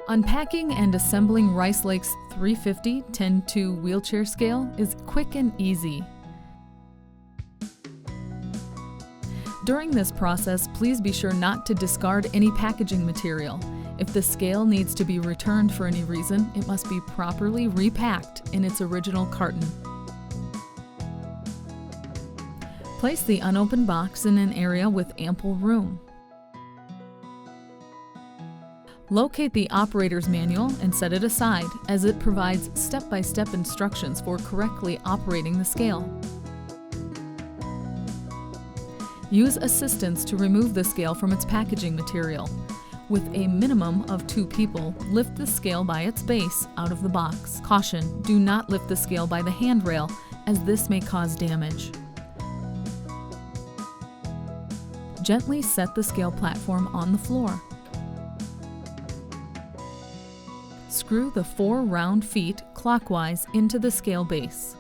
Unpacking and assembling Rice Lake's 350 10-2 wheelchair scale is quick and easy. During this process, please be sure not to discard any packaging material. If the scale needs to be returned for any reason, it must be properly repacked in its original carton. Place the unopened box in an area with ample room. Locate the operator's manual and set it aside, as it provides step-by-step instructions for correctly operating the scale. Use assistance to remove the scale from its packaging material. With a minimum of 2 people, lift the scale by its base out of the box. Caution: do not lift the scale by the handrail, as this may cause damage. Gently set the scale platform on the floor. Screw the 4 round feet clockwise into the scale base.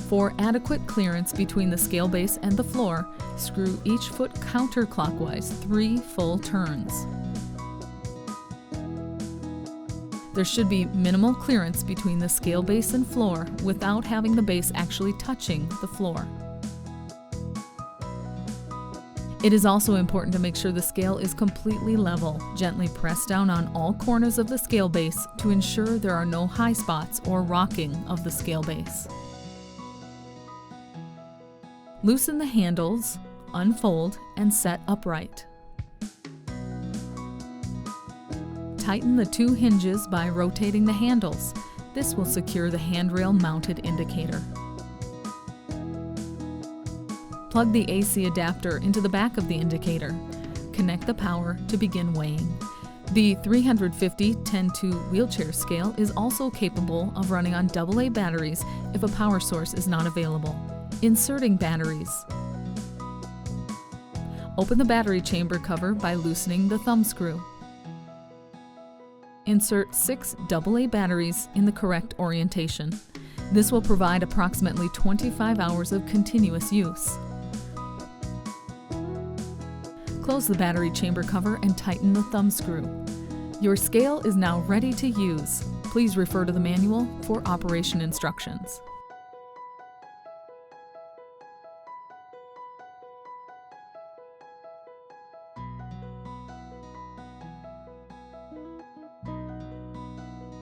For adequate clearance between the scale base and the floor, screw each foot counterclockwise 3 full turns. There should be minimal clearance between the scale base and floor without having the base actually touching the floor. It is also important to make sure the scale is completely level. Gently press down on all corners of the scale base to ensure there are no high spots or rocking of the scale base. Loosen the handles, unfold, and set upright. Tighten the 2 hinges by rotating the handles. This will secure the handrail mounted indicator. Plug the AC adapter into the back of the indicator. Connect the power to begin weighing. The 350 10-2 wheelchair scale is also capable of running on AA batteries if a power source is not available. Inserting batteries. Open the battery chamber cover by loosening the thumb screw. Insert 6 AA batteries in the correct orientation. This will provide approximately 25 hours of continuous use. Close the battery chamber cover and tighten the thumb screw. Your scale is now ready to use. Please refer to the manual for operation instructions.